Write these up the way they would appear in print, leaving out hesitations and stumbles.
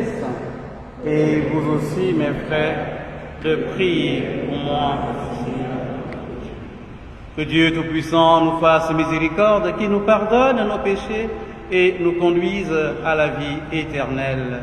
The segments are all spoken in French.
saints. Et vous aussi, mes frères, de prier pour moi. Que Dieu Tout-Puissant nous fasse miséricorde, qui nous pardonne nos péchés et nous conduise à la vie éternelle.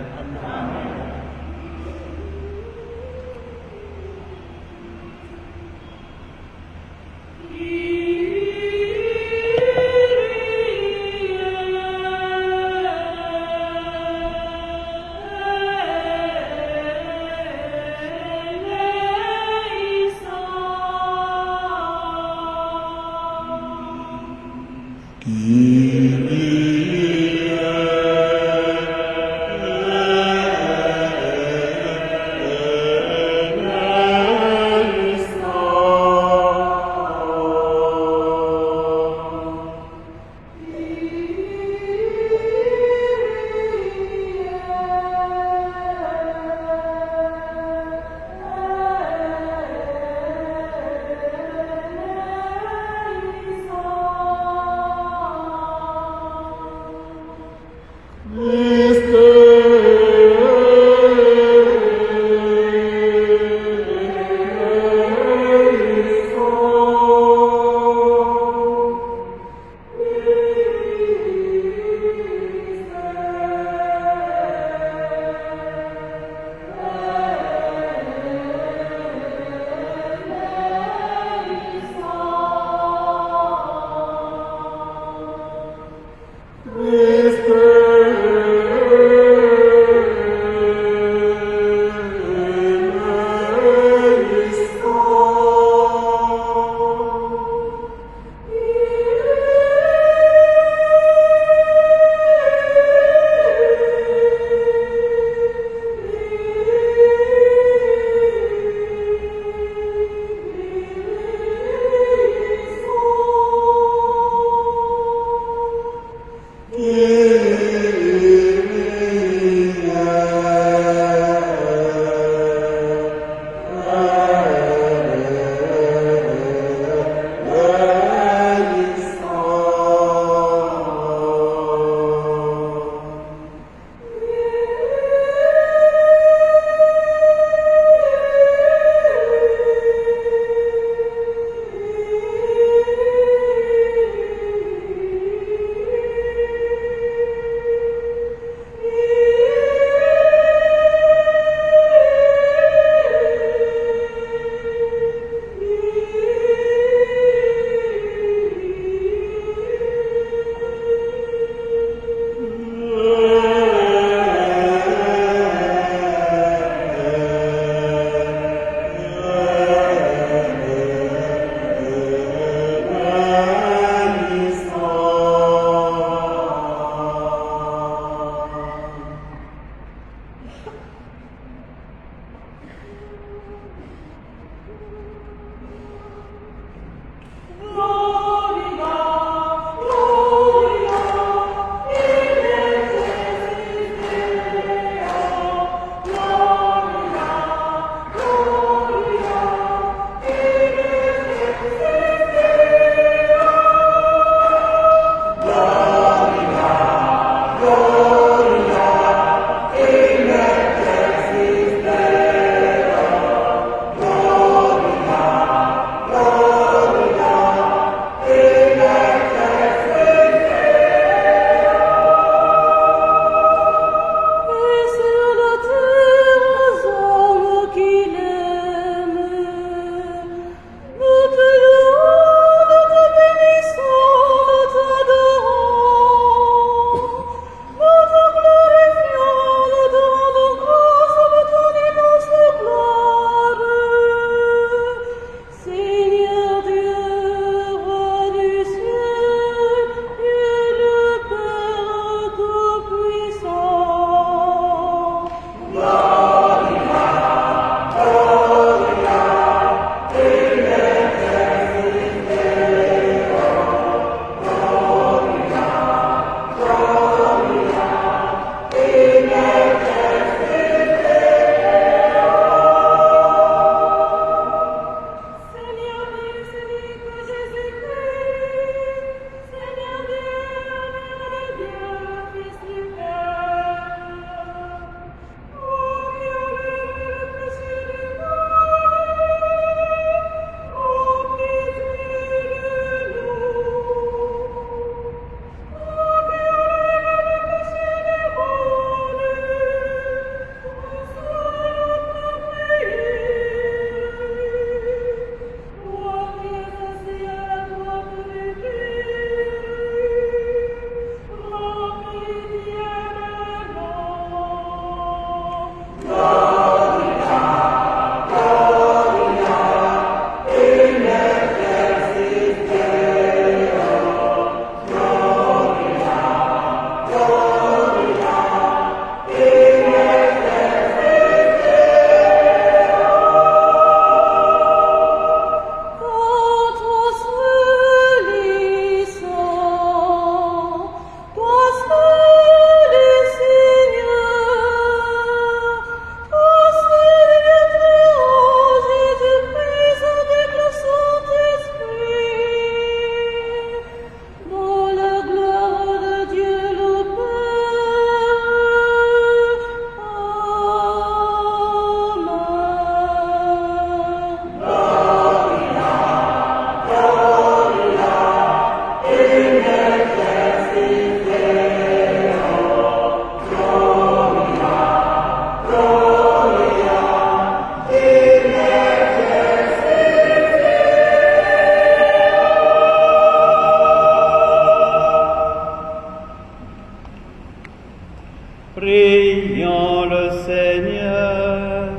Prions le Seigneur.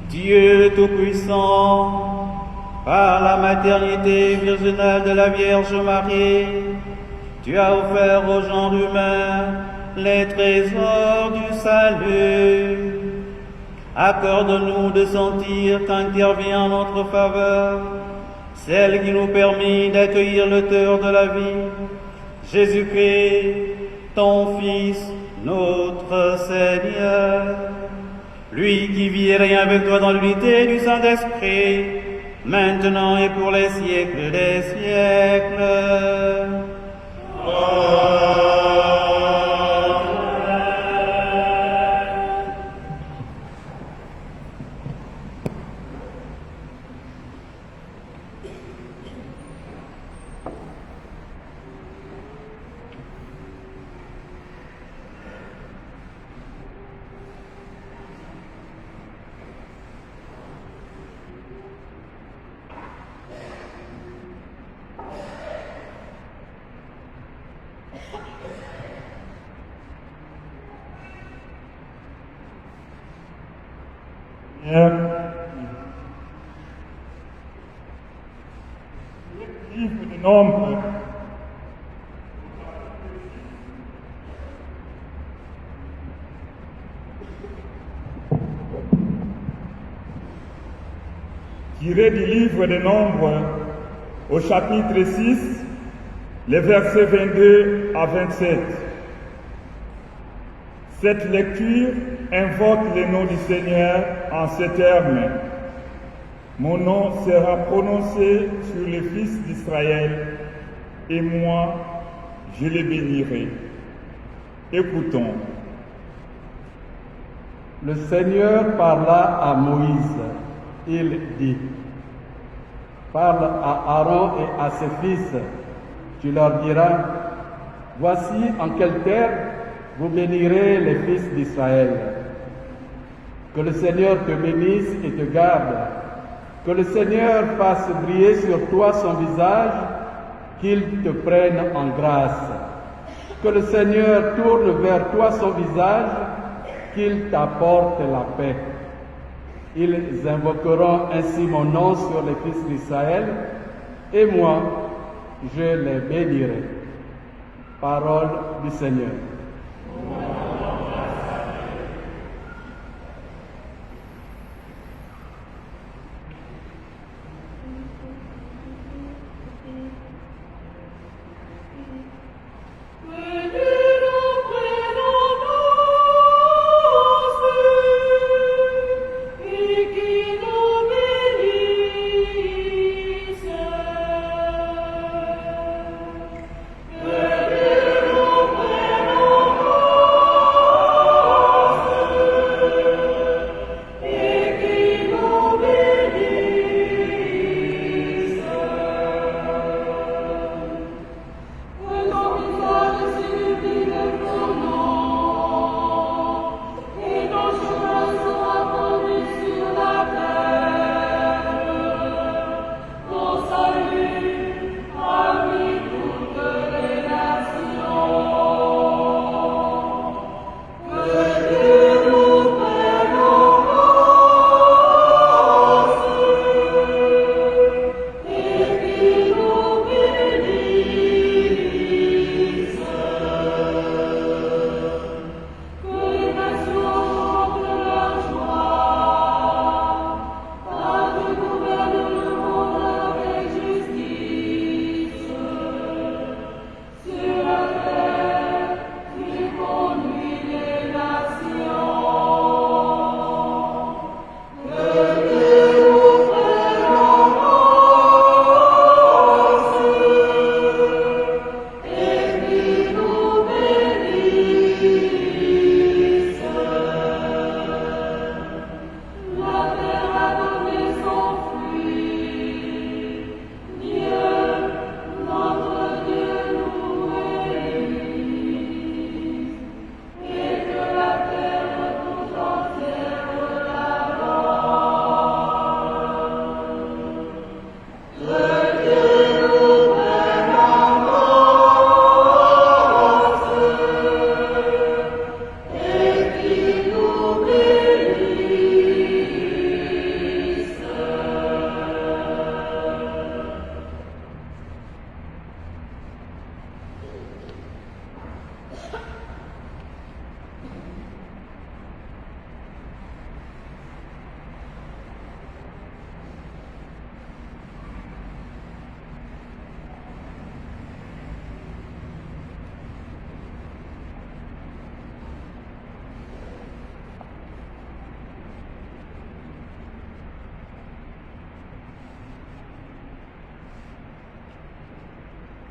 Dieu Tout-Puissant, par la maternité virginale de la Vierge Marie, tu as offert au genre humain les trésors du salut. Accorde-nous de sentir qu'intervient en notre faveur celle qui nous permet d'accueillir l'auteur de la vie, Jésus-Christ, ton Fils, notre Seigneur, lui qui vit et règne avec toi dans l'unité du Saint-Esprit, maintenant et pour les siècles des siècles. Livre de Nombres. Tiré du livre de Nombres au chapitre 6, les versets 22 à 27. Cette lecture invoque le nom du Seigneur en ces termes. Mon nom sera prononcé sur les fils d'Israël, et moi, je les bénirai. Écoutons. Le Seigneur parla à Moïse. Il dit, parle à Aaron et à ses fils. Tu leur diras, voici en quelle terre vous bénirez les fils d'Israël. Que le Seigneur te bénisse et te garde. Que le Seigneur fasse briller sur toi son visage, qu'il te prenne en grâce. Que le Seigneur tourne vers toi son visage, qu'il t'apporte la paix. Ils invoqueront ainsi mon nom sur les fils d'Israël, et moi, je les bénirai. Parole du Seigneur. Que Dieu nous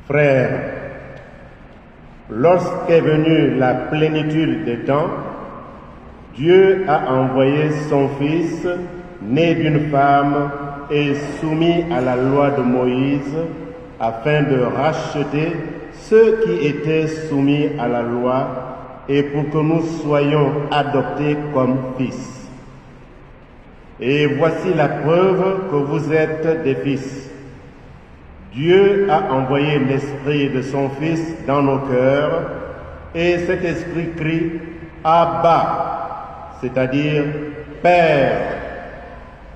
Frères, lorsqu'est venue la plénitude des temps, Dieu a envoyé son Fils, né d'une femme et soumis à la loi de Moïse, afin de racheter ceux qui étaient soumis à la loi et pour que nous soyons adoptés comme fils. Et voici la preuve que vous êtes des fils. Dieu a envoyé l'Esprit de son Fils dans nos cœurs, et cet Esprit crie « Abba », c'est-à-dire « Père ».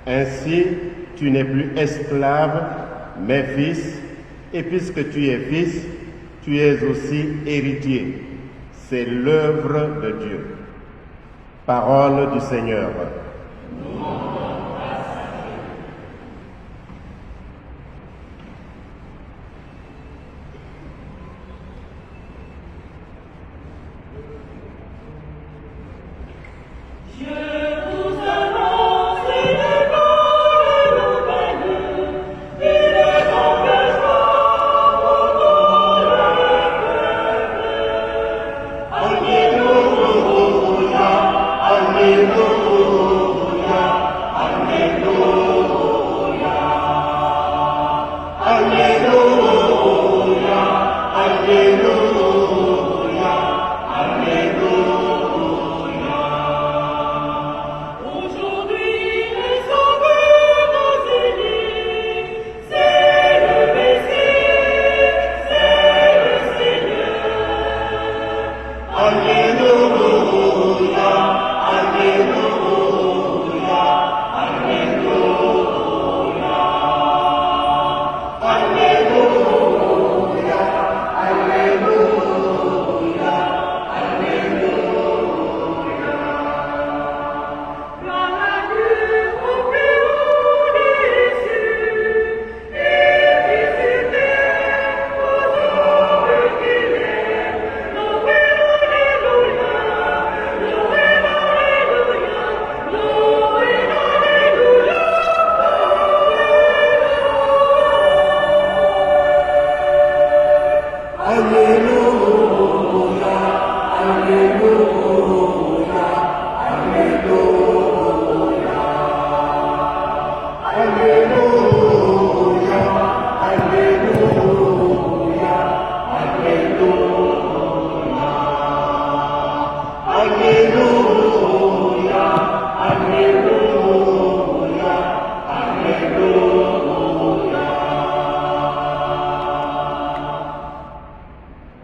Ainsi, tu n'es plus esclave, mais fils, et puisque tu es fils, tu es aussi héritier. C'est l'œuvre de Dieu. Parole du Seigneur.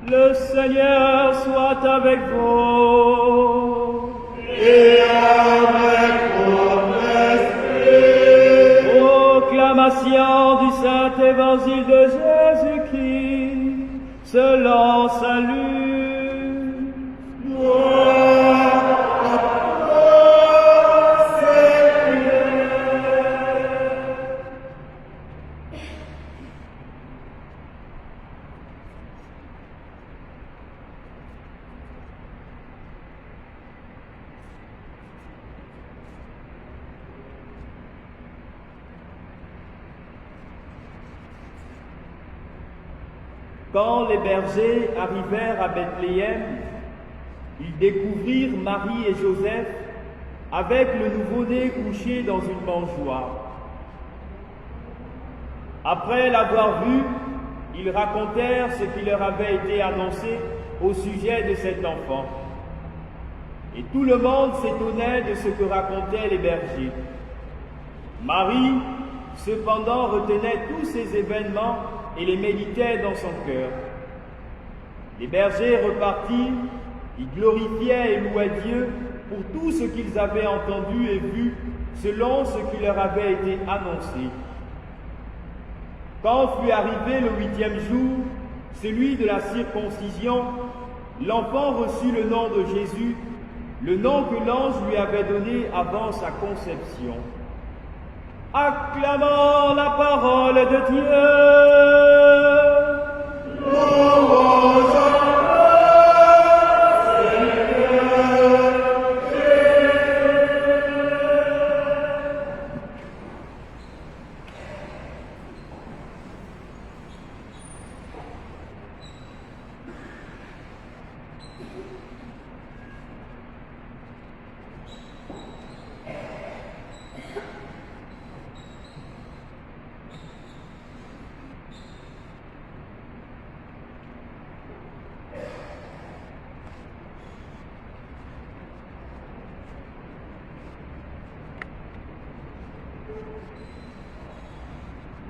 Le Seigneur soit avec vous. Et avec votre esprit. Proclamation du Saint Évangile de Jésus-Christ selon Saint Luc. Gloire à toi, Seigneur. Quand les bergers arrivèrent à Bethléem, ils découvrirent Marie et Joseph avec le nouveau-né couché dans une mangeoire. Après l'avoir vu, ils racontèrent ce qui leur avait été annoncé au sujet de cet enfant. Et tout le monde s'étonnait de ce que racontaient les bergers. Marie, cependant, retenait tous ces événements et les méditait dans son cœur. Les bergers repartirent, ils glorifiaient et louaient Dieu pour tout ce qu'ils avaient entendu et vu selon ce qui leur avait été annoncé. Quand fut arrivé le 8e jour, celui de la circoncision, l'enfant reçut le nom de Jésus, le nom que l'ange lui avait donné avant sa conception. Acclamons la parole de Dieu. Louange à toi, Seigneur Jésus.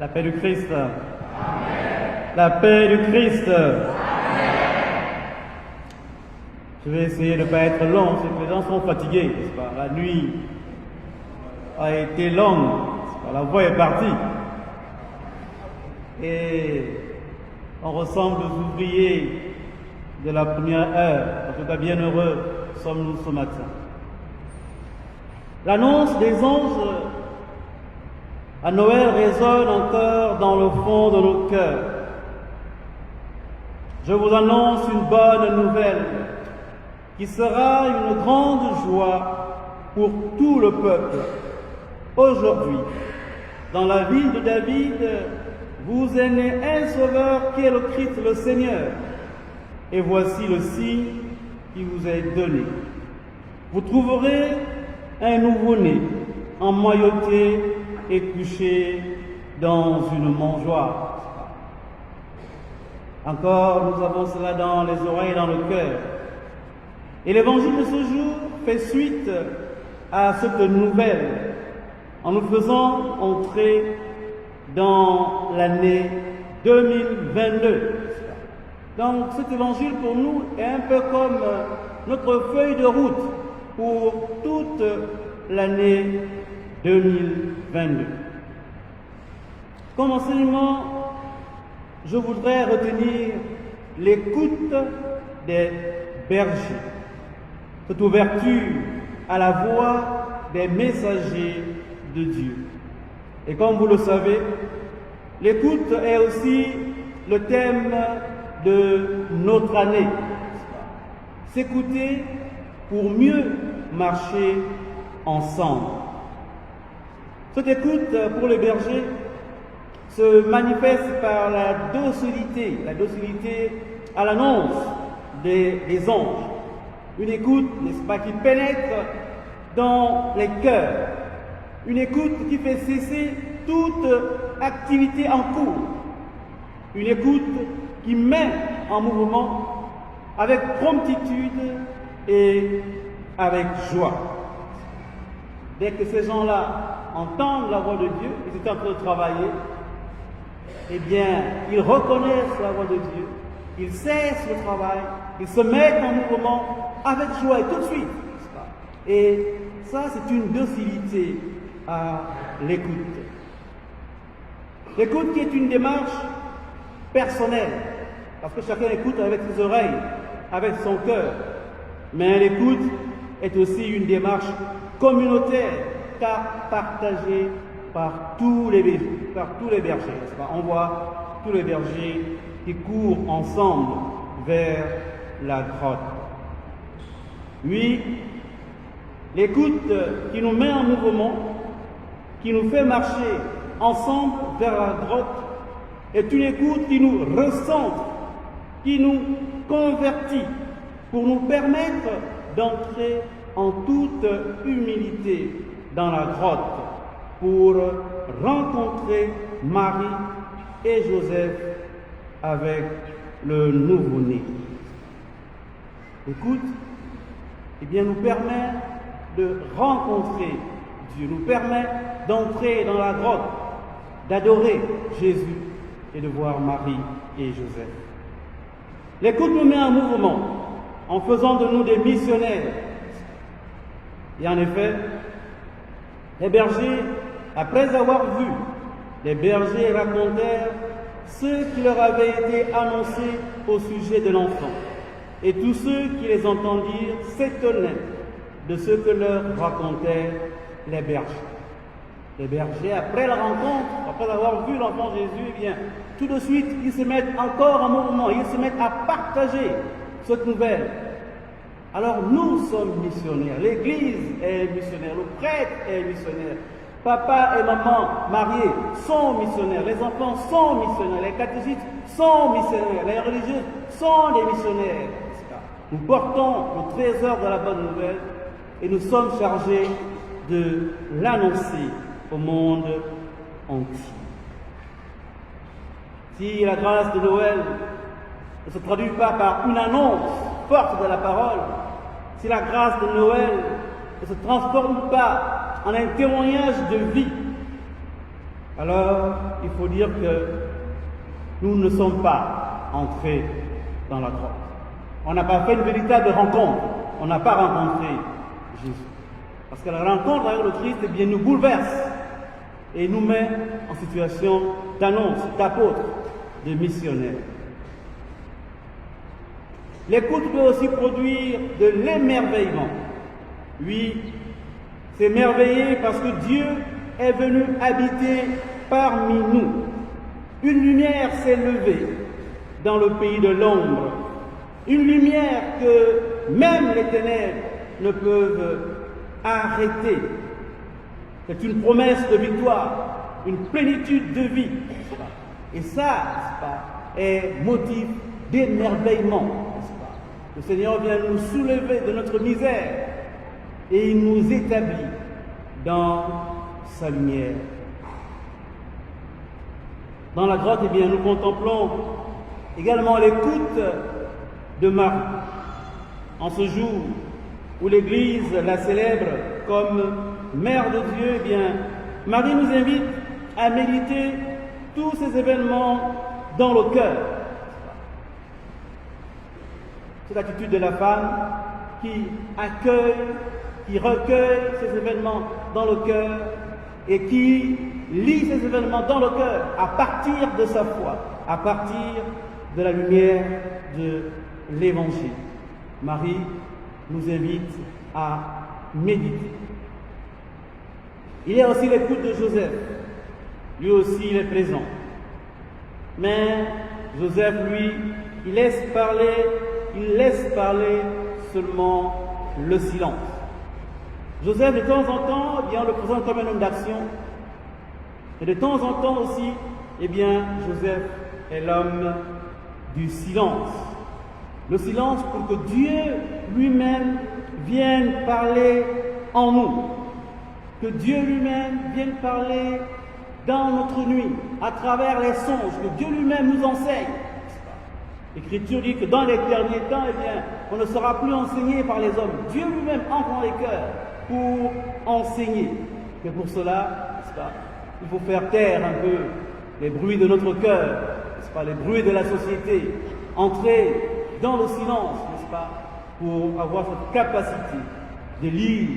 La paix du Christ. La paix du Christ. Je vais essayer de ne pas être long, c'est que les gens sont fatigués, n'est-ce pas? La nuit a été longue, n'est-ce pas? La voix est partie. Et on ressemble aux ouvriers de la première heure. En tout cas, bien heureux sommes-nous ce matin. L'annonce des anges à Noël résonne encore dans le fond de nos cœurs. Je vous annonce une bonne nouvelle qui sera une grande joie pour tout le peuple. Aujourd'hui, dans la ville de David, vous est né un sauveur qui est le Christ, le Seigneur. Et voici le signe qui vous est donné. Vous trouverez un nouveau-né emmailloté et couché dans une mangeoire. Encore, nous avons cela dans les oreilles et dans le cœur. Et l'évangile de ce jour fait suite à cette nouvelle en nous faisant entrer dans l'année 2022. Donc cet évangile pour nous est un peu comme notre feuille de route pour toute l'année 2022. Comme enseignement, je voudrais retenir l'écoute des bergers, cette ouverture à la voix des messagers de Dieu. Et comme vous le savez, l'écoute est aussi le thème de notre année. S'écouter pour mieux marcher ensemble. Cette écoute pour les bergers se manifeste par la docilité à l'annonce des anges. Une écoute, n'est-ce pas, qui pénètre dans les cœurs. Une écoute qui fait cesser toute activité en cours. Une écoute qui met en mouvement avec promptitude et avec joie. Dès que ces gens-là entendent la voix de Dieu, ils sont en train de travailler, eh bien, ils reconnaissent la voix de Dieu, ils cessent le travail, ils se mettent en mouvement avec joie et tout de suite. Et ça, c'est une docilité à l'écoute. L'écoute qui est une démarche personnelle, parce que chacun écoute avec ses oreilles, avec son cœur. Mais l'écoute est aussi une démarche communautaire, car partagée par tous les bergers. On voit tous les bergers qui courent ensemble vers la grotte. Oui, l'écoute qui nous met en mouvement, qui nous fait marcher ensemble vers la grotte, est une écoute qui nous recentre, qui nous convertit, pour nous permettre d'entrer en toute humilité dans la grotte, pour rencontrer Marie et Joseph avec le nouveau-né. L'écoute, eh bien, nous permet de rencontrer Dieu, nous permet d'entrer dans la grotte, d'adorer Jésus et de voir Marie et Joseph. L'écoute nous met en mouvement en faisant de nous des missionnaires. Et en effet, les bergers, après avoir vu, les bergers racontèrent ce qui leur avait été annoncé au sujet de l'enfant. Et tous ceux qui les entendirent s'étonnaient de ce que leur racontèrent les bergers. Les bergers, après la rencontre, après avoir vu l'enfant Jésus, eh bien, tout de suite, ils se mettent encore en mouvement, ils se mettent à partager cette nouvelle. Alors nous sommes missionnaires, l'Église est missionnaire, le prêtre est missionnaire, papa et maman mariés sont missionnaires, les enfants sont missionnaires, les catéchistes sont missionnaires, les religieux sont des missionnaires. Nous portons le trésor de la bonne nouvelle et nous sommes chargés de l'annoncer au monde entier. Si la grâce de Noël ne se traduit pas par une annonce forte de la parole, si la grâce de Noël ne se transforme pas en un témoignage de vie, Alors, il faut dire que nous ne sommes pas entrés dans la grotte. On n'a pas fait une véritable rencontre. On n'a pas rencontré Jésus. Parce que la rencontre avec le Christ, eh bien, nous bouleverse et nous met en situation d'annonce, d'apôtre, de missionnaire. L'écoute peut aussi produire de l'émerveillement. Oui, s'émerveiller parce que Dieu est venu habiter parmi nous. Une lumière s'est levée dans le pays de l'ombre. Une lumière que même les ténèbres ne peuvent arrêter. C'est une promesse de victoire, une plénitude de vie. Et ça, est motif d'émerveillement. Le Seigneur vient nous soulever de notre misère et il nous établit dans sa lumière. Dans la grotte, eh bien, nous contemplons également l'écoute de Marie. En ce jour où l'Église la célèbre comme Mère de Dieu, eh bien, Marie nous invite à méditer tous ces événements dans le cœur. C'est l'attitude de la femme qui accueille, qui recueille ces événements dans le cœur et qui lit ces événements dans le cœur à partir de sa foi, à partir de la lumière de l'Évangile. Marie nous invite à méditer. Il y a aussi l'écoute de Joseph. Lui aussi, il est présent. Mais Joseph, lui, il laisse parler seulement le silence. Joseph, de temps en temps, eh bien, on le présente comme un homme d'action. Et de temps en temps aussi, eh bien, Joseph est l'homme du silence. Le silence pour que Dieu lui-même vienne parler en nous. Que Dieu lui-même vienne parler dans notre nuit, à travers les songes, que Dieu lui-même nous enseigne. L'Écriture dit que dans les derniers temps, eh bien, on ne sera plus enseigné par les hommes. Dieu lui-même entre dans les cœurs pour enseigner. Mais pour cela, il faut faire taire un peu les bruits de notre cœur, les bruits de la société, entrer dans le silence, n'est-ce pas, pour avoir cette capacité de lire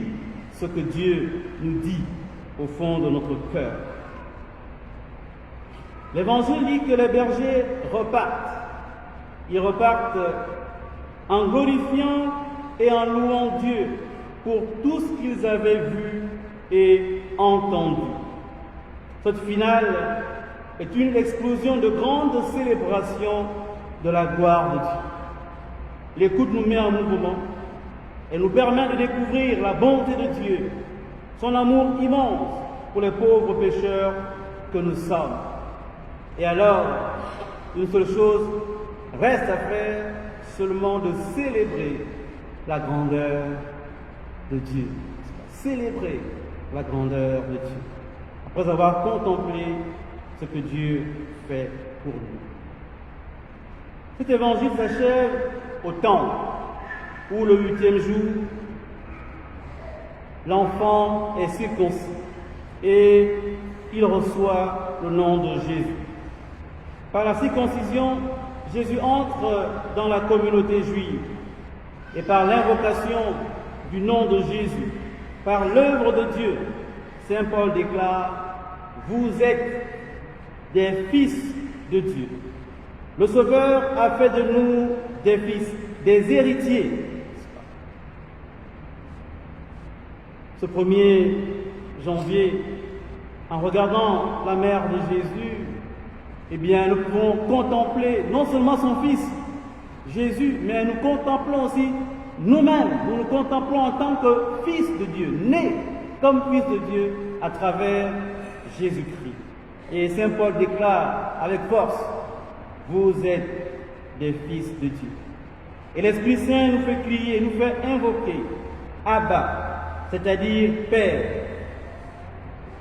ce que Dieu nous dit au fond de notre cœur. L'Évangile dit que les bergers repartent. Ils repartent en glorifiant et en louant Dieu pour tout ce qu'ils avaient vu et entendu. Cette finale est une explosion de grandes célébrations de la gloire de Dieu. L'écoute nous met en mouvement et nous permet de découvrir la bonté de Dieu, son amour immense pour les pauvres pécheurs que nous sommes. Et alors, une seule chose reste à faire, seulement de célébrer la grandeur de Dieu. Célébrer la grandeur de Dieu. Après avoir contemplé ce que Dieu fait pour nous. Cet évangile s'achève au temple, où le 8e jour, l'enfant est circoncis et il reçoit le nom de Jésus. Par la circoncision, Jésus entre dans la communauté juive et par l'invocation du nom de Jésus, par l'œuvre de Dieu, Saint Paul déclare « Vous êtes des fils de Dieu ». Le Sauveur a fait de nous des fils, des héritiers. Ce 1er janvier, en regardant la mère de Jésus, eh bien, nous pouvons contempler non seulement son Fils, Jésus, mais nous contemplons aussi nous-mêmes. Nous nous contemplons en tant que fils de Dieu, nés comme fils de Dieu à travers Jésus-Christ. Et Saint Paul déclare avec force, vous êtes des fils de Dieu. Et l'Esprit Saint nous fait crier, nous fait invoquer Abba, c'est-à-dire Père.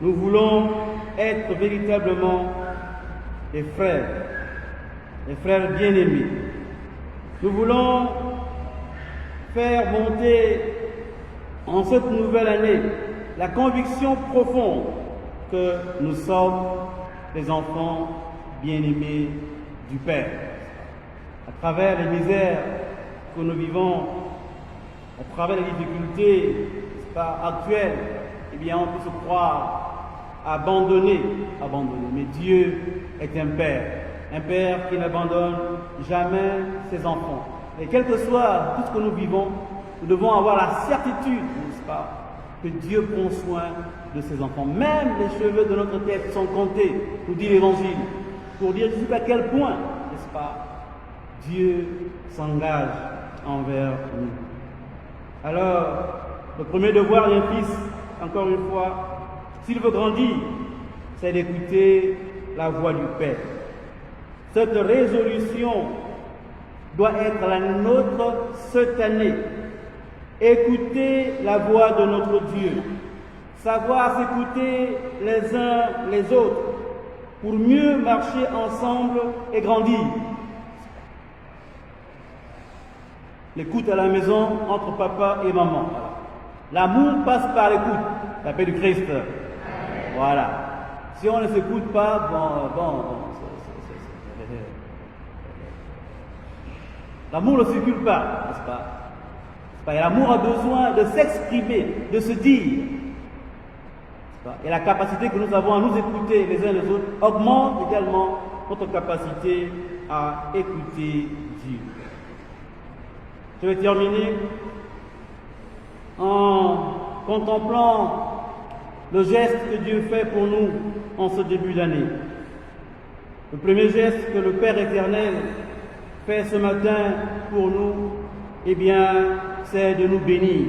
Nous voulons être véritablement des frères bien-aimés. Nous voulons faire monter en cette nouvelle année la conviction profonde que nous sommes les enfants bien-aimés du Père. À travers les misères que nous vivons, à travers les difficultés actuelles, eh bien, on peut se croire abandonné. Mais Dieu est un Père qui n'abandonne jamais ses enfants. Et quel que soit tout ce que nous vivons, nous devons avoir la certitude, n'est-ce pas, que Dieu prend soin de ses enfants. Même les cheveux de notre tête sont comptés, nous dit l'Évangile, pour dire jusqu'à quel point, n'est-ce pas, Dieu s'engage envers nous. Alors, le premier devoir d'un fils, encore une fois, s'il veut grandir, c'est d'écouter la voix du Père. Cette résolution doit être la nôtre cette année. Écouter la voix de notre Dieu. Savoir s'écouter les uns les autres pour mieux marcher ensemble et grandir. L'écoute à la maison entre papa et maman. L'amour passe par l'écoute. La paix du Christ. Voilà. Si on ne s'écoute pas, l'amour ne circule pas, n'est-ce pas? Et l'amour a besoin de s'exprimer, de se dire. Et la capacité que nous avons à nous écouter les uns les autres augmente également notre capacité à écouter Dieu. Je vais terminer en contemplant le geste que Dieu fait pour nous en ce début d'année. Le premier geste que le Père éternel fait ce matin pour nous, eh bien, c'est de nous bénir.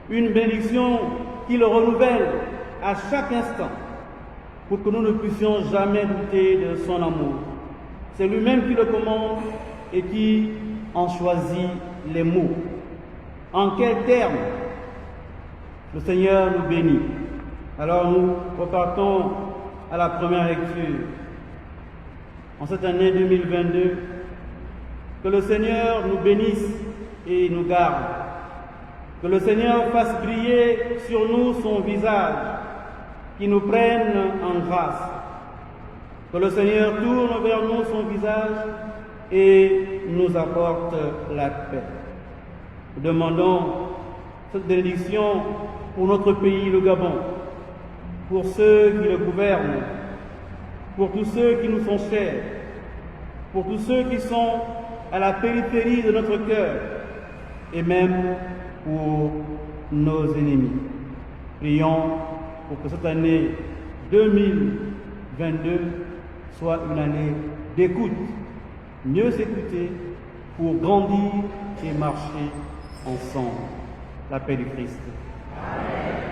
Une bénédiction qu'il renouvelle à chaque instant pour que nous ne puissions jamais douter de son amour. C'est lui-même qui le commande et qui en choisit les mots. En quels termes le Seigneur nous bénit? Alors nous repartons à la première lecture. En cette année 2022, que le Seigneur nous bénisse et nous garde. Que le Seigneur fasse briller sur nous son visage, qu'il nous prenne en grâce. Que le Seigneur tourne vers nous son visage et nous apporte la paix. Nous demandons cette bénédiction pour notre pays, le Gabon, pour ceux qui le gouvernent, pour tous ceux qui nous sont chers, pour tous ceux qui sont à la périphérie de notre cœur, et même pour nos ennemis. Prions pour que cette année 2022 soit une année d'écoute, mieux s'écouter pour grandir et marcher ensemble. La paix du Christ. Amen.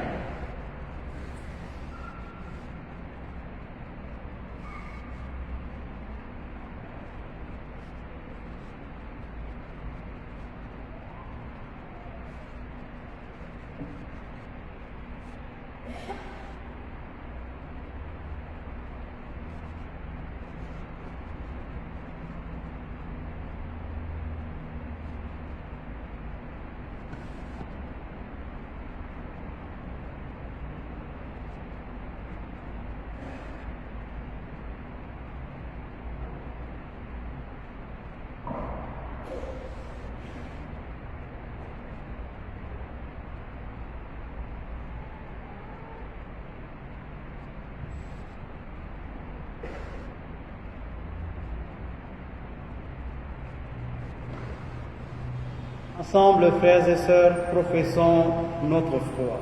Ensemble, frères et sœurs, professons notre foi.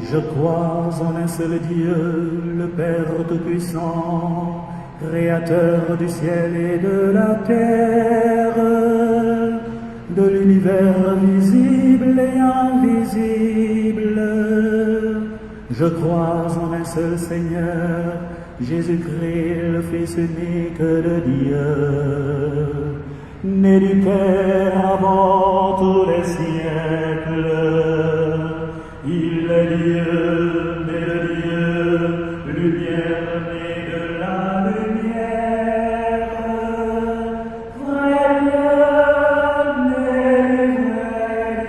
Je crois en un seul Dieu, le Père Tout-Puissant, Créateur du ciel et de la terre, de l'univers visible et invisible. Je crois en un seul Seigneur, Jésus-Christ, le Fils unique de Dieu, né du Père avant tous les siècles. Il est Dieu, né de Dieu, lumière née de la lumière, vrai Dieu, né vrai Dieu.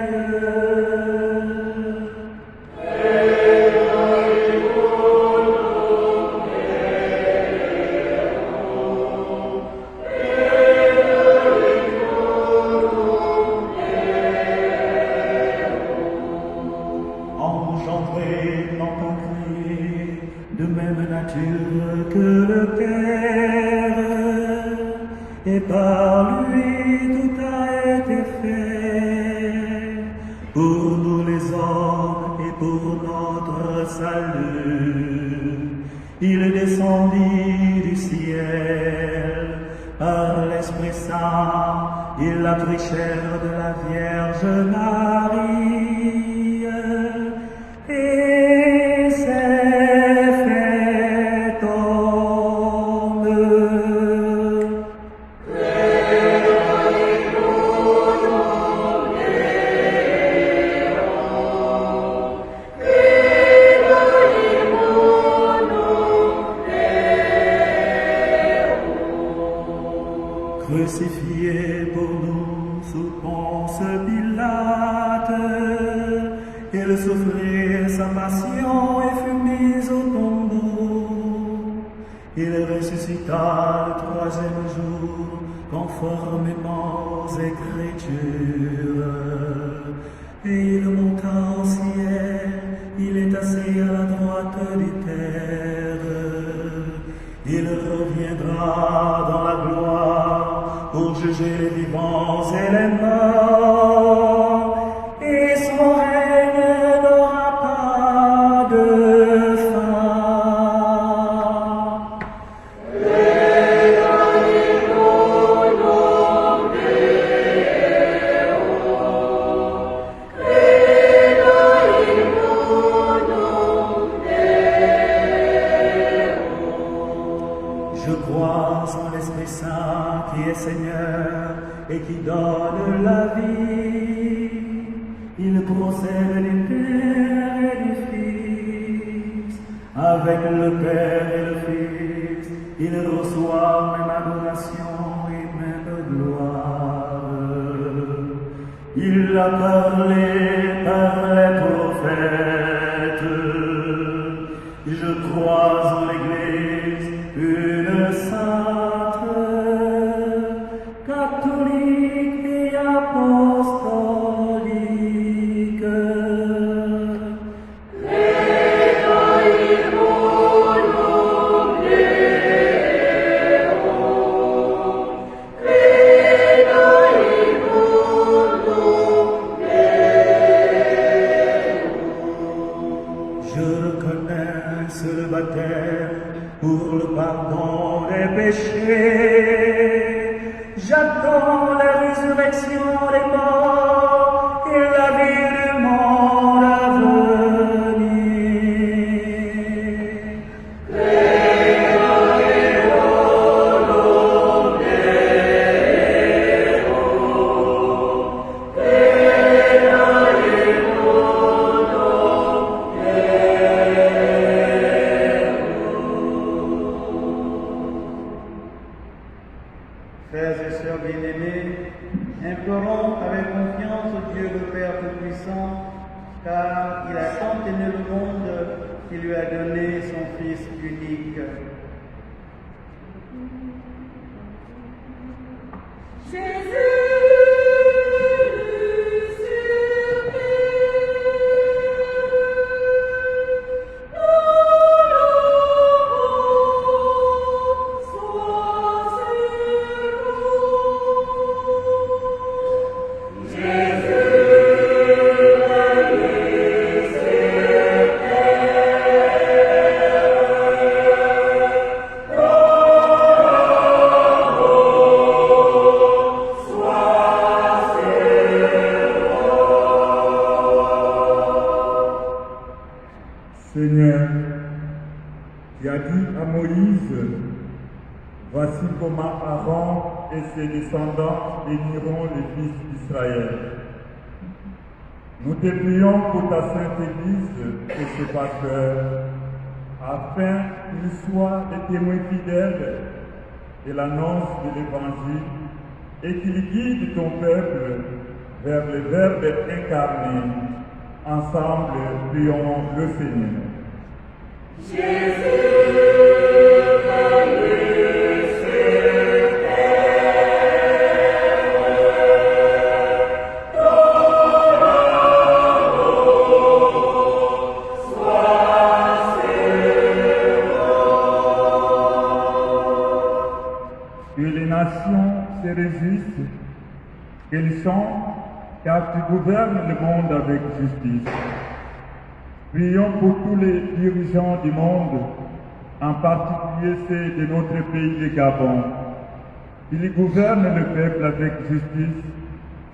Engendré, non pas créé, de même nature que le Père, et par lui tout a été fait, pour nous les hommes et pour notre salut. Il descendit du ciel par l'Esprit Saint, il a pris chair de la Vierge Marie, et s'est fait homme. Crucifié pour nous sous Ponce Pilate, il souffrit sa passion et fut mis au tombeau. Il ressuscita le troisième jour, conformément aux Écritures. Et il monta au ciel, il est assis à la droite du Père. Il reviendra dans la gloire pour juger les vivants et les morts, et son règne n'aura pas de fin. Je crois en l'Esprit Saint qui est Seigneur et qui donne la vie. Il procède du Père et du Fils. Avec le Père et le Fils, il reçoit même adoration et même gloire. Il a parlé par les prophètes. Je crois en l'Église, une sainte, catholique et apostolique. Je reconnais ce baptême pour le pardon des péchés. J'attends la résurrection des morts et la vie du monde à venir. Frères et sœurs bien-aimés, implorons avec confiance Dieu le Père Tout-Puissant, car il a tant aimé le monde qu'il lui a donné son Fils unique. Jésus Voici comment Aaron et ses descendants béniront les fils d'Israël. Nous te prions pour ta sainte Église et ses pasteurs, afin qu'ils soient des témoins fidèles de l'annonce de l'Évangile et qu'ils guident ton peuple vers le Verbe incarné. Ensemble, prions le Seigneur. Que les nations se réjouissent, qu'elles chantent, car tu gouvernes le monde avec justice. Prions pour tous les dirigeants du monde, en particulier ceux de notre pays, le Gabon, qu'ils gouvernent le peuple avec justice,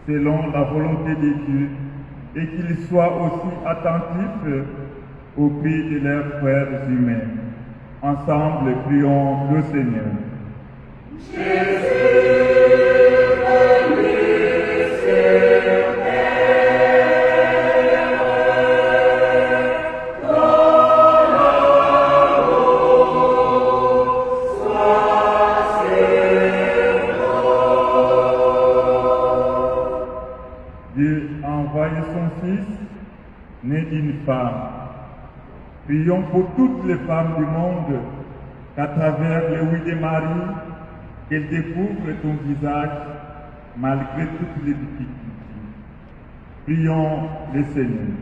selon la volonté de Dieu, et qu'ils soient aussi attentifs aux cris de leurs frères humains. Ensemble, prions le Seigneur. Dieu a envoyé son Fils, né d'une femme. Prions pour toutes les femmes du monde, qu'à travers le oui de Marie, qu'elles découvrent ton visage malgré toutes les difficultés. Prions le Seigneur.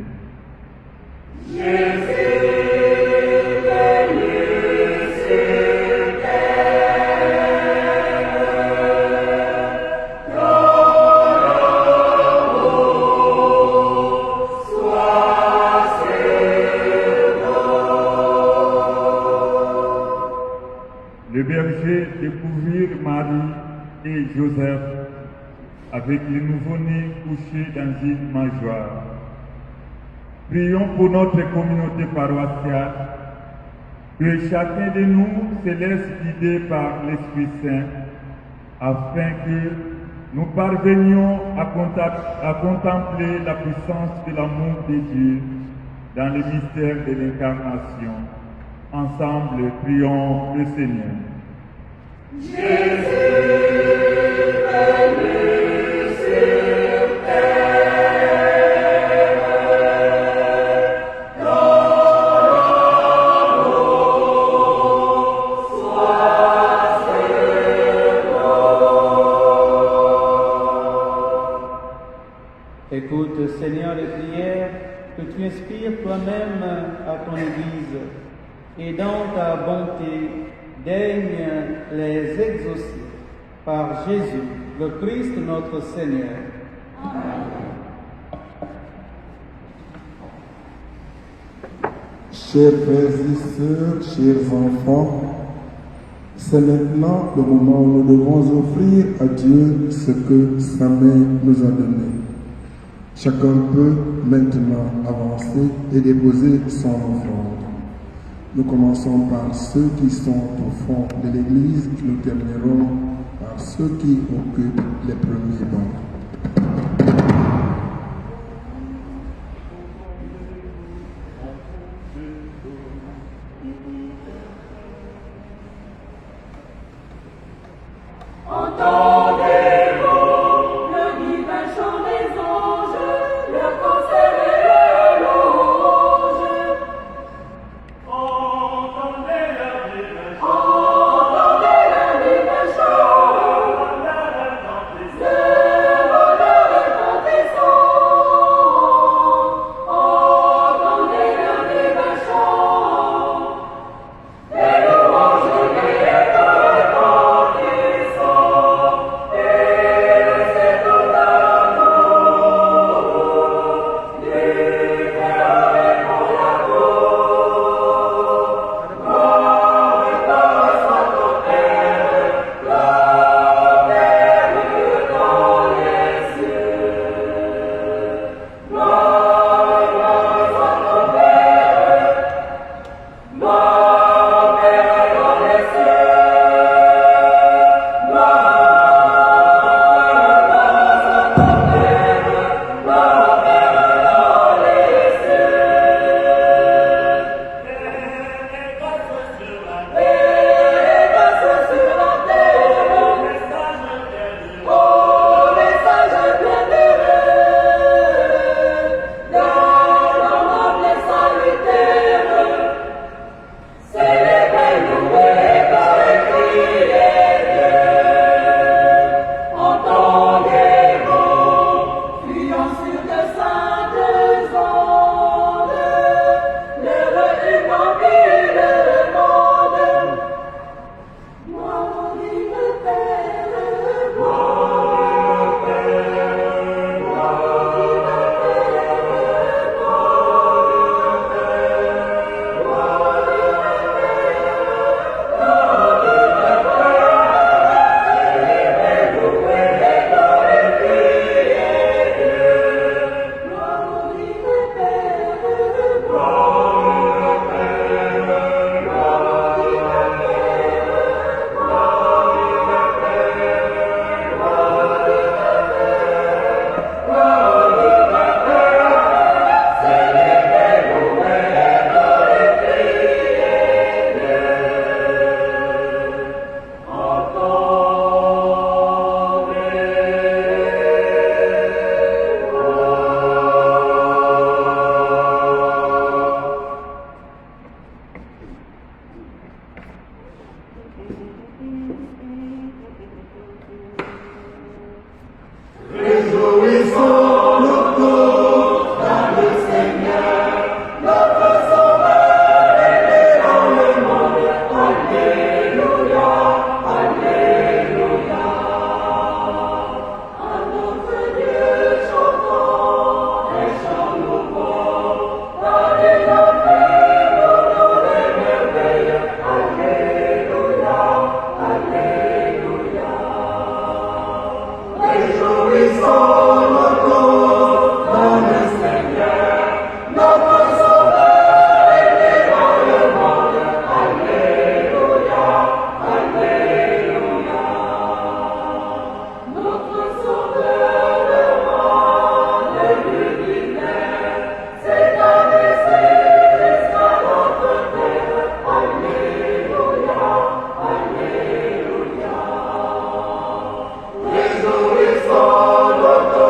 Le berger découvrir Marie et Joseph avec le nouveau-né couché dans une mangeoire. Prions pour notre communauté paroissiale, que chacun de nous se laisse guider par l'Esprit Saint, afin que nous parvenions à contempler la puissance de l'amour de Dieu dans le mystère de l'incarnation. Ensemble, prions le Seigneur. Écoute, Seigneur, les prières que tu inspires toi-même à ton Église, et dans ta bonté, daigne les exaucer par Jésus, le Christ notre Seigneur. Chers frères et sœurs, chers enfants, c'est maintenant le moment où nous devons offrir à Dieu ce que sa main nous a donné. Chacun peut maintenant avancer et déposer son offrande. Nous commençons par ceux qui sont au fond de l'Église, nous terminerons par ceux qui occupent les premiers bancs. Réjouissons le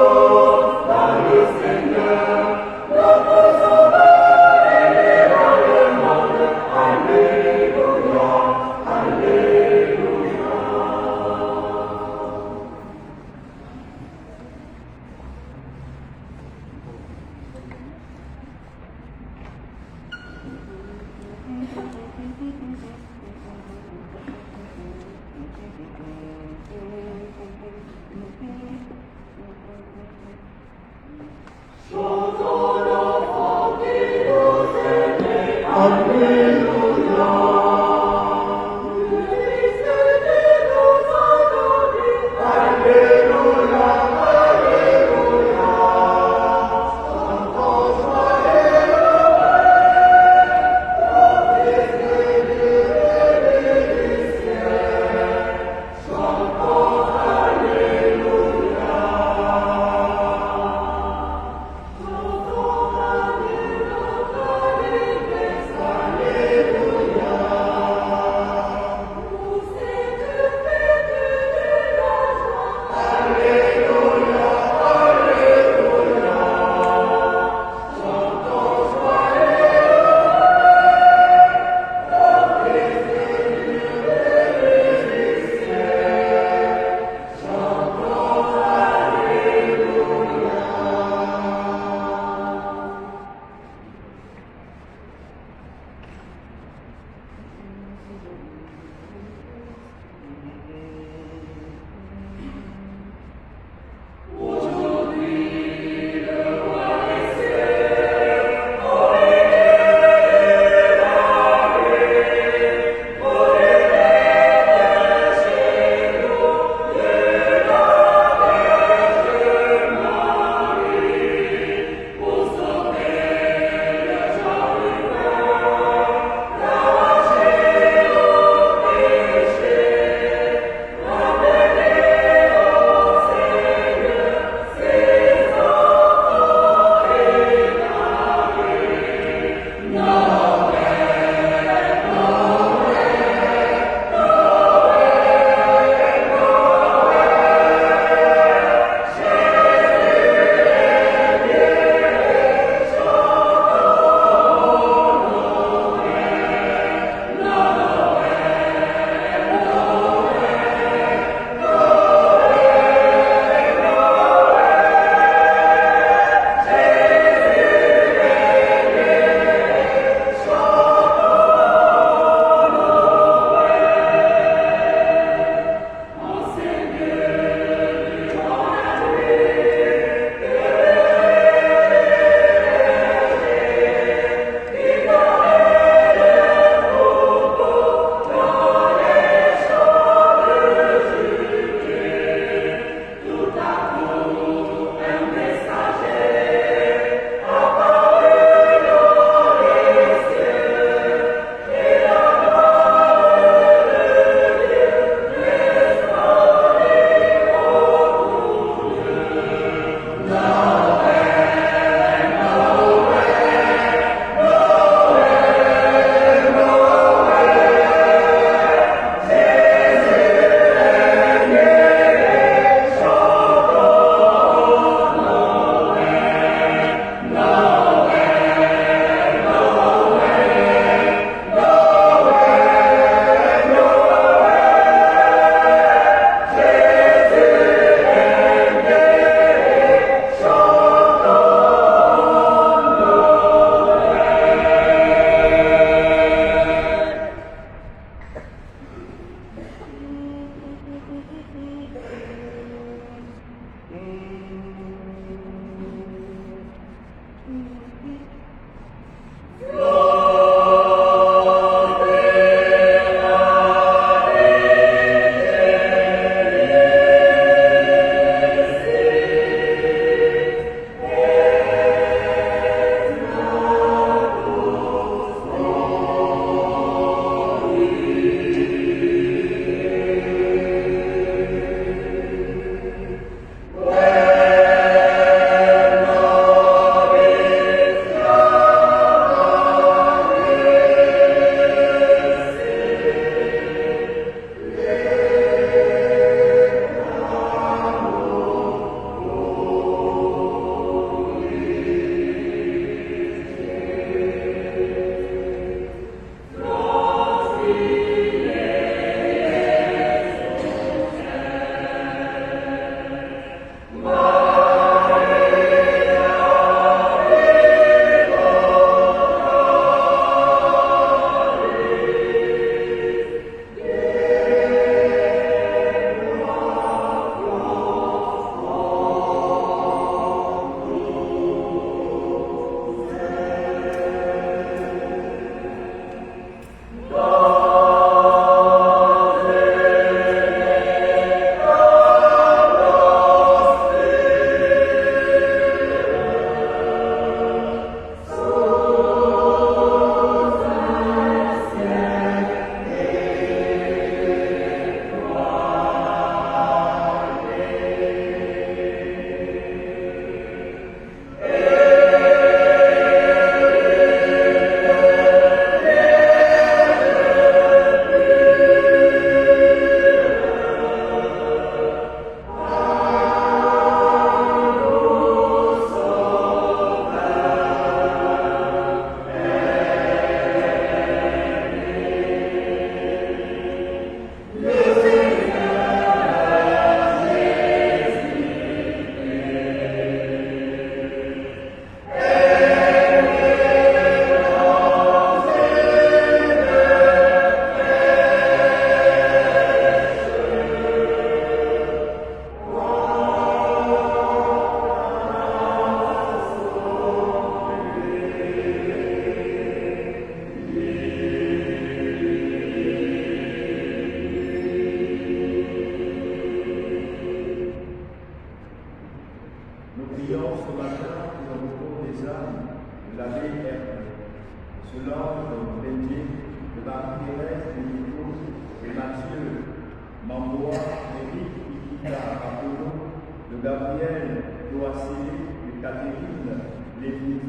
Gamboa, Eric, Ikita, Apollo, de Gabriel, Doacélé, de Catherine, Lévy,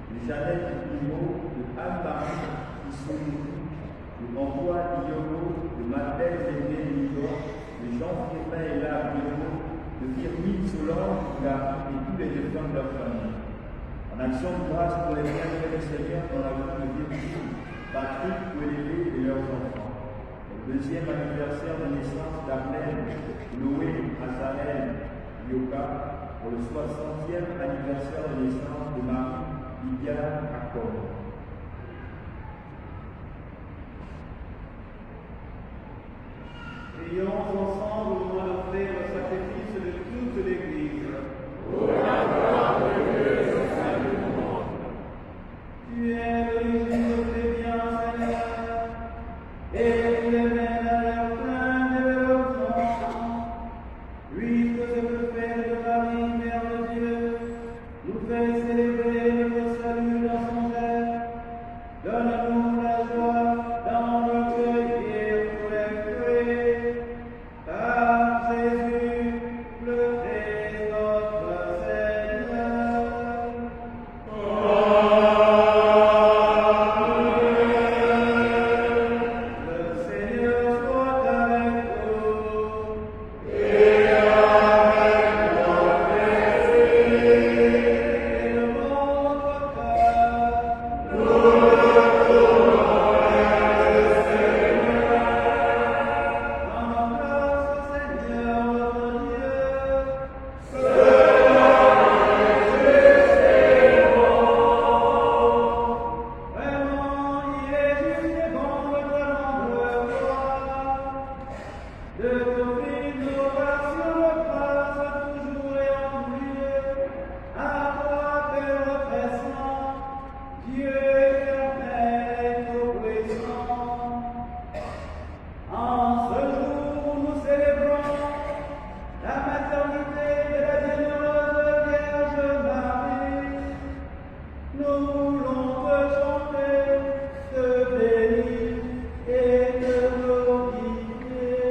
de Jeannette Pimo, de Anne-Marie, Issouni, de Antoine Diogo, de Madeleine Zéné Lido, de Jean-Firmin Hélard Diogo, de Firmine Solange, Gary et tous les enfants de leur famille. En action de grâce pour les bienfaits du Seigneur dans la vie de Virginie, Patrick, Ouélévé et leurs enfants. Le deuxième anniversaire de naissance d'Arlène, Noé, Azarel, Yoka, pour le 60e anniversaire de naissance de Marie, Lydia, Accor. Prions ensemble au moment d'offrir le sacrifice de toute l'Église. Tu es l'origine de tes biens, Seigneur, et tu les mènes à leur plein développement. Puisque ce fait de Marie, Mère de Dieu, nous fait célébrer notre salut dans son gène. Donne-nous la joie dans le cueillir pour les fruits. Par Jésus, le Christ notre Seigneur. Le Seigneur soit avec vous. Et avec votre esprit. Et de votre cœur. Dans grâce au Seigneur notre Dieu. Vraiment, il est juste et bon de gloire, de t'offrir nos orations de grâce toujours et en lieu, à toi Père oppressant, Dieu éternel et tout-puissant. En ce jour où nous célébrons la maternité de la bienheureuse Vierge Marie, nous voulons te chanter, te bénir et te glorifier.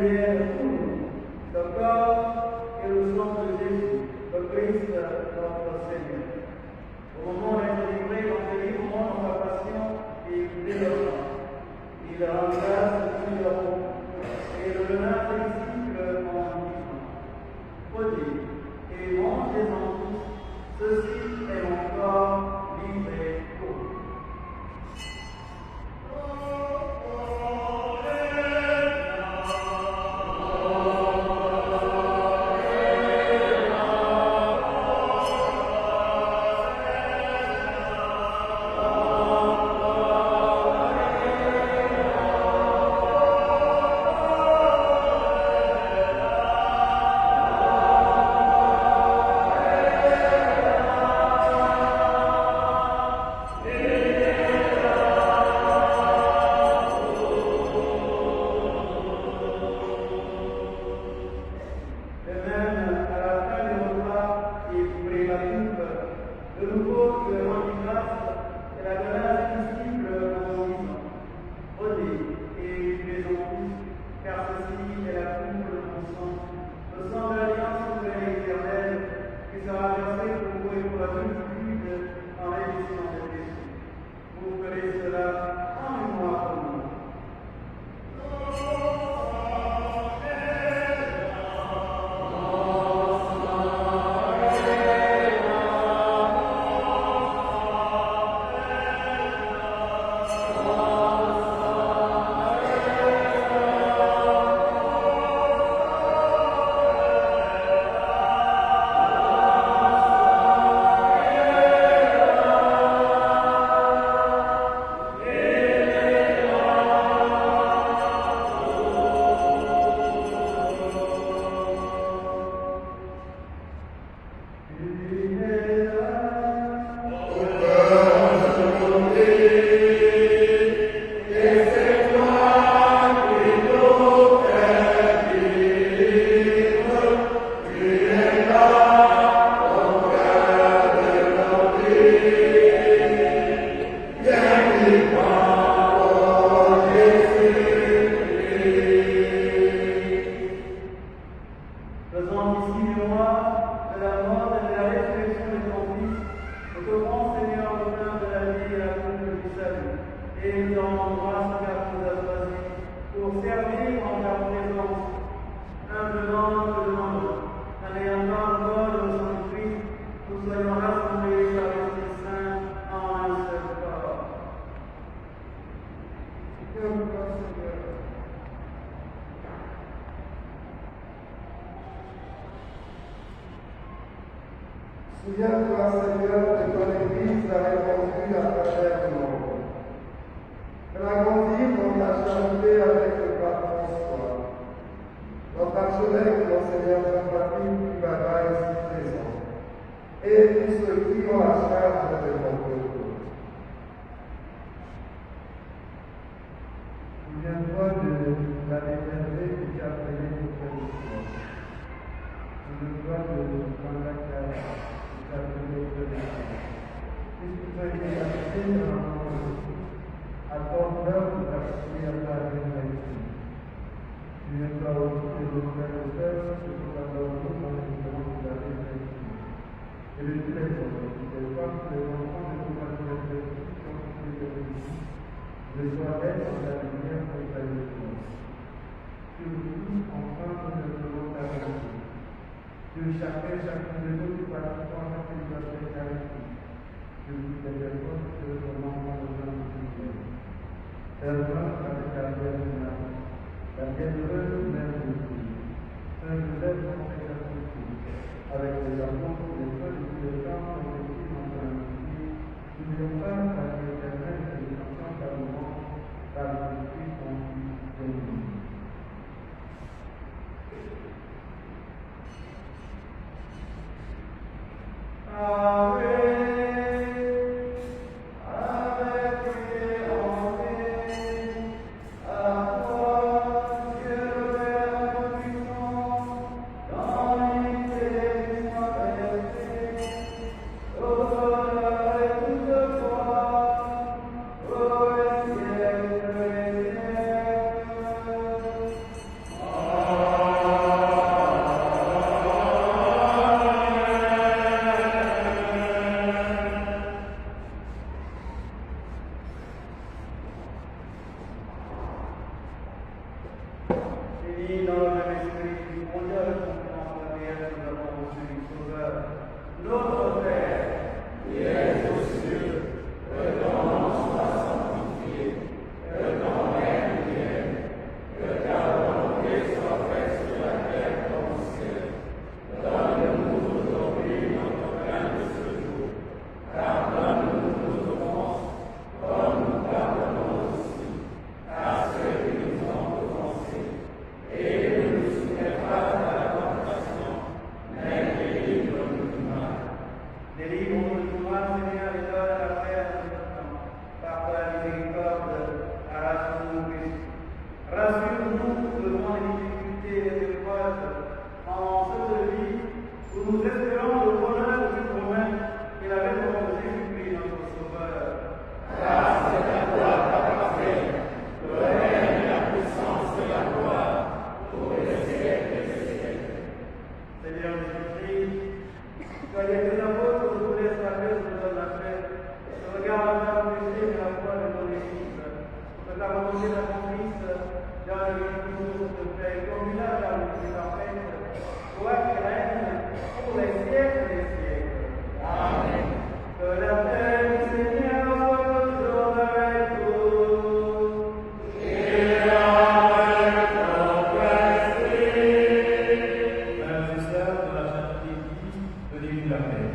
lumière pour nous, le corps et le sang de Jésus, le Christ notre Seigneur. Au moment d'être livré dans le livrement dans sa passion et écouter leur chant, il rendra ce qu'ils leur ont et le donna à ses disciples en disant, prenez et mangez-en tous, ceci est mon corps livré pour vous. Souviens-toi, Seigneur, de ton Église a répondu à travers le monde. Elle a grandi dans ta charité avec le pardon soi. Notre archevêque, Monseigneur Jean-Baptiste Kubaba, est ici présent. Et tous ceux qui ont la charge de ton peuple. Souviens-toi de la déterminée que tu as payée pour faire l'histoire. Souviens-toi de Mandaka. Puisque tu as été acheté à ton œuvre d'acheter à ta réalité. Souviens-toi aussi de nos frères et sœurs que nous avons dans les mouvements de la réalité. Et de tous les hommes, les femmes, les enfants de nos familles qui ont quitté leur vie, de soirée dans la lumière de ta lumière. Surtout, enfin, nous devons t'arrêter. Que chacun de nous qui participons à cette liberté charistique, que vous les personnes que nous demandons aux gens de Dieu. Servant avec la bienheureuse mère de Dieu, Saint Joseph, notre catholique, avec les apôtres, les frères et les gens, les petits dans un métier, n'oublions pas par l'éternel et les enfants d'amour, par l'esprit son Fils de nous. Amen. seule confiance réelle que nous avons reçue du Sauveur. Notre Père, qui es aux cieux, que ton nom soit sanctifié, que ton règne vienne, que ta volonté soit faite sur la terre comme au ciel. Donne-nous aujourd'hui notre pain de ce jour. Pardonne-nous nos offenses, comme nous pardonnons aussi à ceux qui nous ont offensés. Et ne nous soumets pas à la tentation, mais délivre-nous du mal. Délivre-nous du mal, Seigneur, et donne la paix à notre temps. Par ta miséricorde, arrache-nous nos péchés. Rassure-nous devant les difficultés et les épreuves en cette vie où nous espérons le bonheur du promesse et la réponse de Jésus-Christ, notre Sauveur. Grâce est à toi, Papa parfait, le règne, la puissance et la gloire pour les siècles des siècles. Seigneur Jésus-Christ, tu as dit que les apôtres nous laissent la paix, nous donne la paix. Je regarde ta péché et la foi de ton Église. Pour ta volonté de ton Fils, dans le Jésus de paix, comme il a la volonté parfaite, toi qui règnes pour les siècles des siècles. Amen. Que la paix du Seigneur soit toujours avec vous. Et avec ton esprit. Frères et sœurs de la Sainte Église, donnez-vous la paix.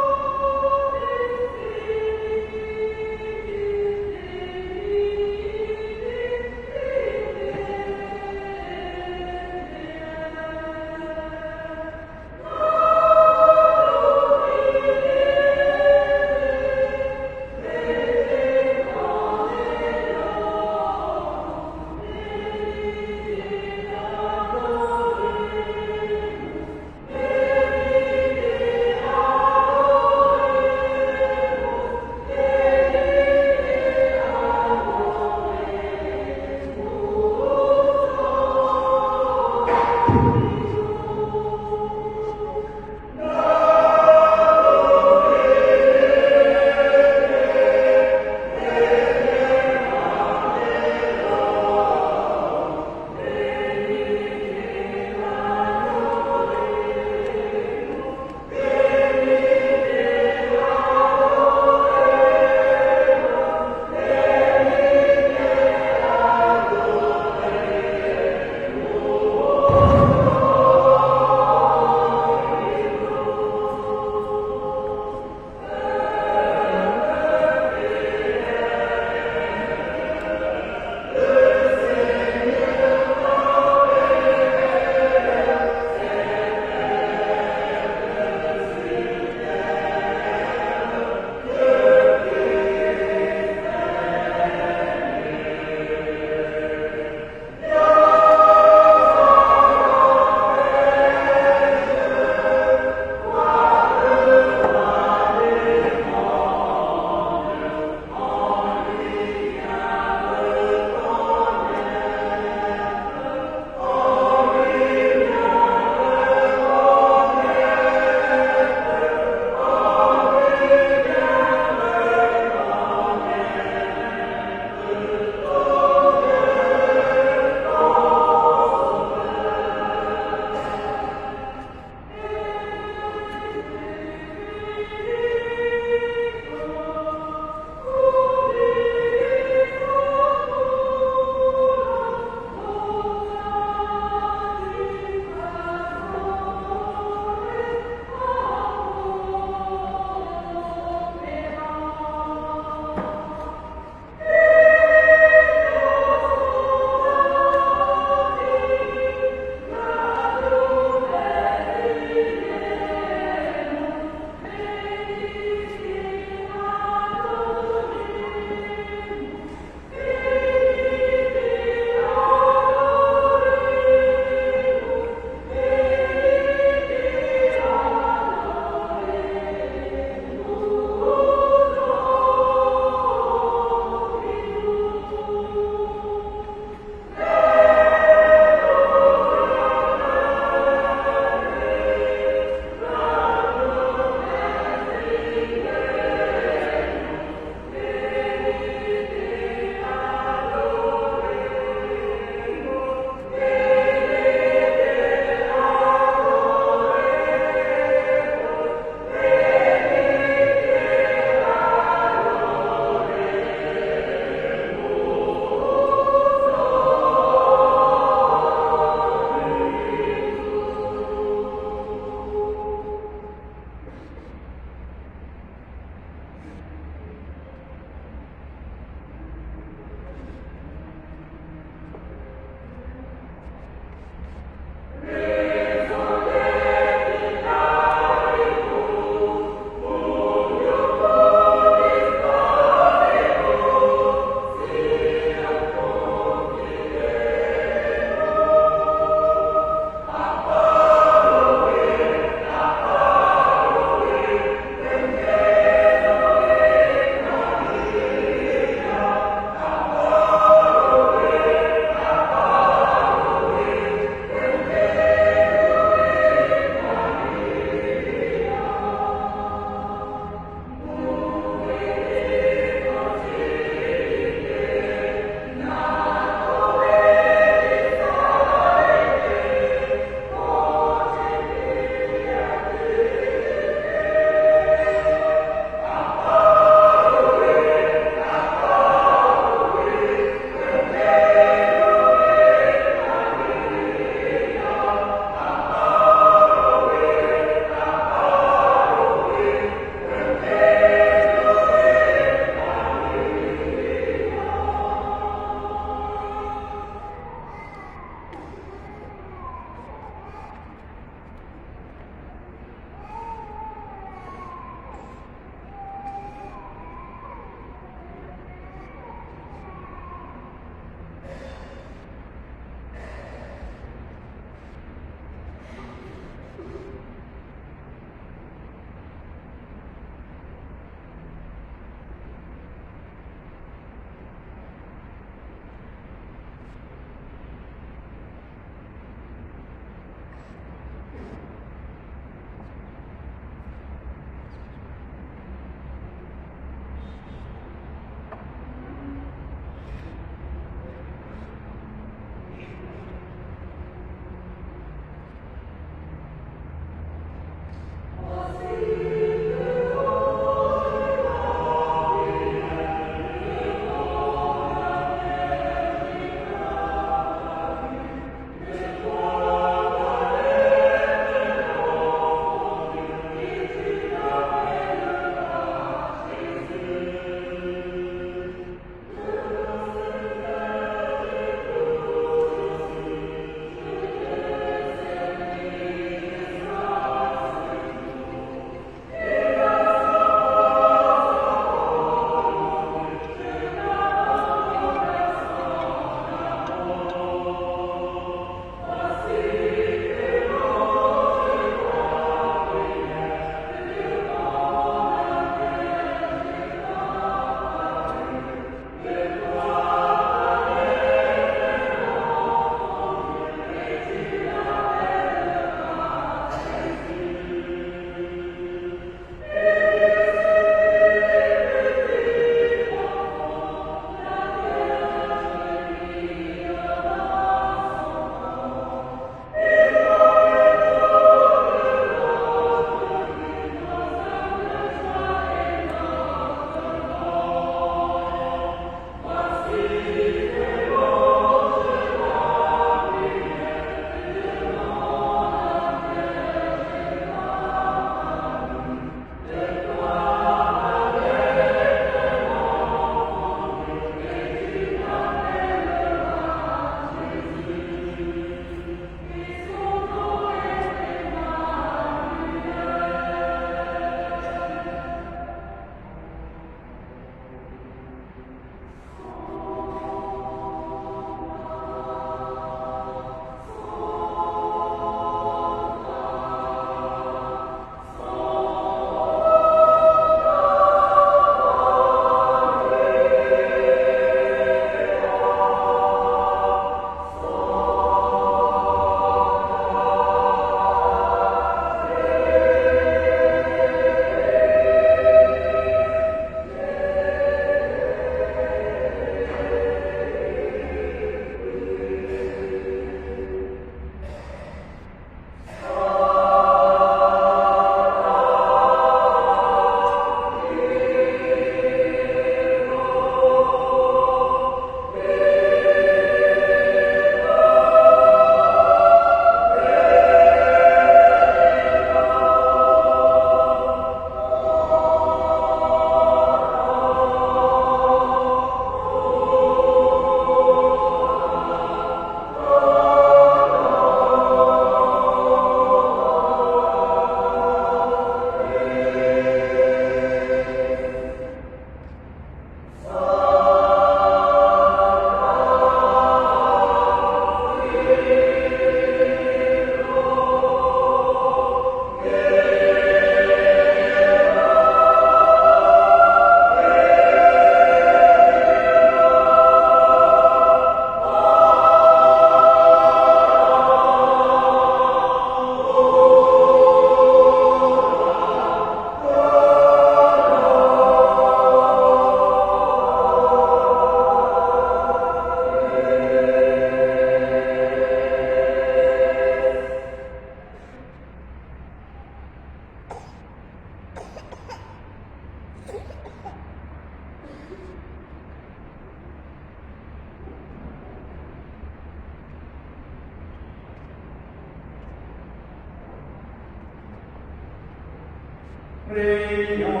Prions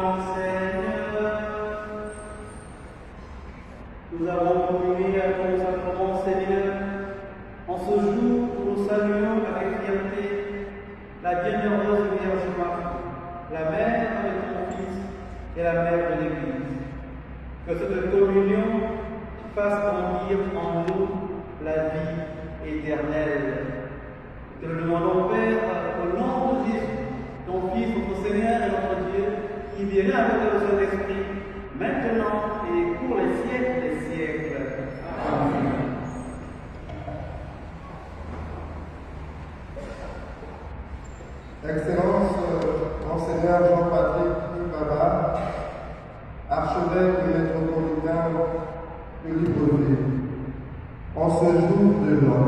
le Seigneur. Nous avons communié à ton sacrement, Seigneur, en ce jour où nous saluons avec fierté la bienheureuse Vierge Marie, la mère de ton Fils et la mère de l'Église. Que cette communion fasse grandir en nous la vie éternelle. Que nous demandons, Père, au nom de Jésus, ton Fils, notre Seigneur et notre Dieu, qui viendra avec le Saint-Esprit, maintenant et pour les siècles des siècles. Amen. Excellence, Monseigneur Jean-Patrick Baba, archevêque métropolitain de Libreville, en ce jour de l'an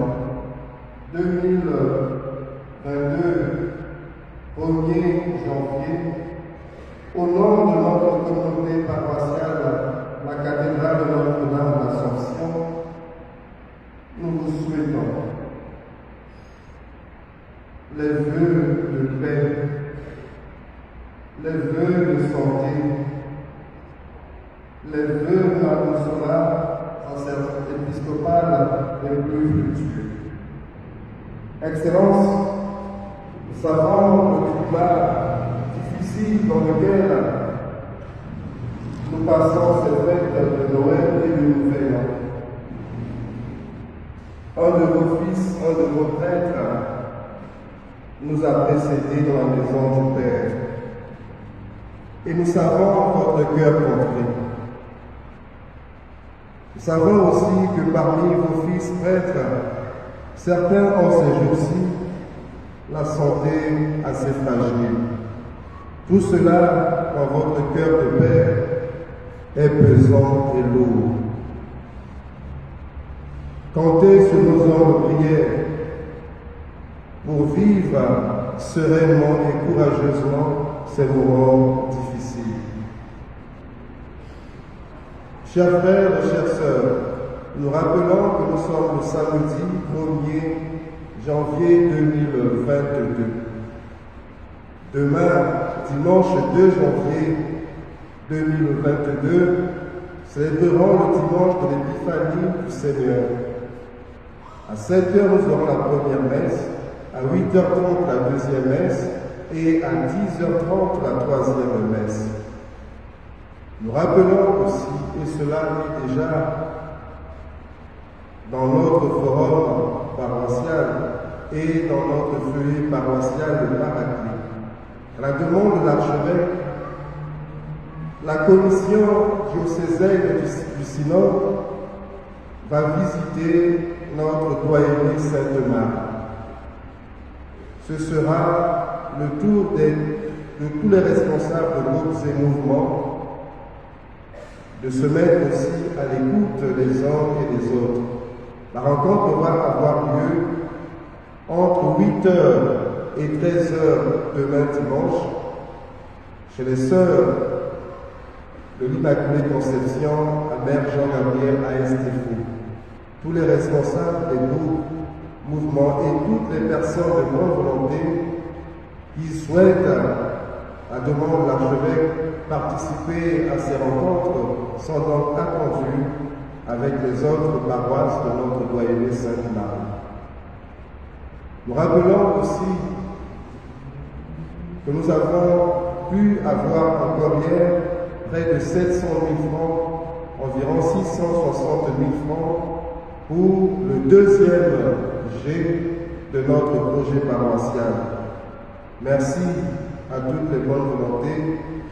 2022, 1er janvier, au nom de notre communauté paroissiale, la cathédrale de Notre-Dame d'Assomption, nous vous souhaitons les vœux de paix, les vœux de santé, les vœux de l'apostolat épiscopal les plus fructueux. Excellence, nous savons le climat difficile dans lequel nous passons ces fêtes de Noël et de Nouvel An. Un de vos fils, un de vos prêtres, nous a précédés dans la maison du Père. Et nous savons votre cœur contré. Nous savons aussi que parmi vos fils prêtres, certains ont ces jours-ci la santé assez fragile. Tout cela, dans votre cœur de Père, est pesant et lourd. Comptez sur nos hommes de prière pour vivre sereinement et courageusement ces moments difficiles. Chers frères et chères sœurs, nous rappelons que nous sommes le samedi 1er janvier 2022. Demain, dimanche 2 janvier 2022, célébrerons le dimanche de l'Épiphanie du Seigneur. À 7h, nous aurons la première messe, à 8h30 la deuxième messe et à 10h30 la troisième messe. Nous rappelons aussi, et cela est déjà dans notre forum paroissial et dans notre feuillet paroissial de Paraclet, à la demande de l'archevêque, la commission diocésaine du synode va visiter notre doyenné Sainte-Marie. Ce sera le tour de tous les responsables de groupes et mouvements de se mettre aussi à l'écoute des uns et des autres. La rencontre va avoir lieu entre 8h et 13h demain dimanche chez les sœurs de l'Immaculée Conception à Mère Jean-Gabriel à Estéfou. Tous les responsables des groupes, mouvements et toutes les personnes de bonne volonté qui souhaitent, à demande de l'archevêque, participer à ces rencontres sont donc attendus avec les autres paroisses de notre doyenné Sainte-Marie. Nous rappelons aussi que nous avons pu avoir encore hier près de 700 000 francs, environ 660 000 francs pour le deuxième G de notre projet paroissial. Merci à toutes les bonnes volontés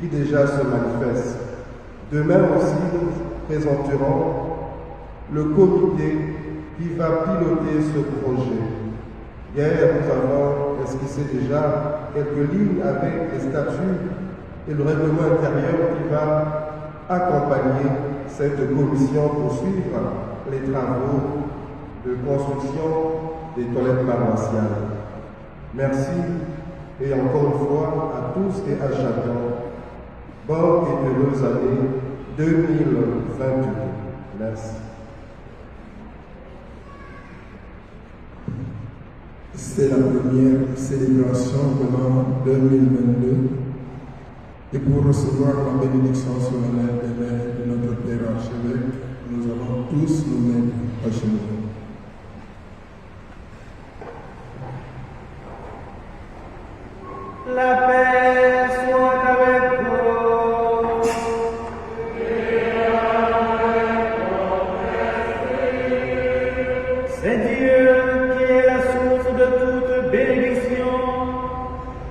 qui déjà se manifestent. Demain aussi, nous présenterons le comité qui va piloter ce projet. Hier, nous avons esquissé déjà quelques lignes avec les statuts et le règlement intérieur qui va accompagner cette commission pour suivre les travaux de construction des toilettes paroissiales. Merci et encore une fois à tous et à chacun, bonne et heureuse année 2022. Merci. C'est la première célébration de l'an 2022 Et pour recevoir la bénédiction solennelle des mains de notre Père archevêque, nous allons tous nous mettre à genoux. La paix soit avec vous. C'est Dieu qui est la source de toute bénédiction,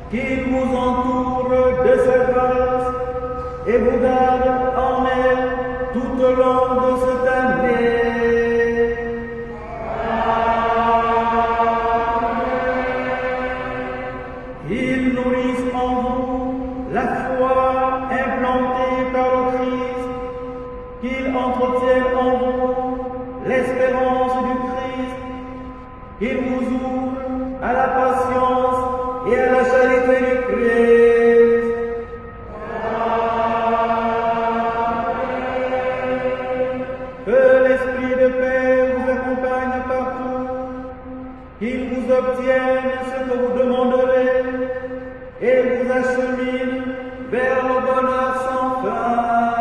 qu'il vous entoure de sa grâce et vous garde en elle tout au long de cette année. Il nourrisse en vous la foi implantée par le Christ, qu'il entretienne en vous l'espérance du Christ, qu'il vous ouvre à la patience et à la charité du Christ. Que l'esprit de paix vous accompagne partout, qu'il vous obtienne ce que vous demanderez et vous achemine vers le bonheur sans fin.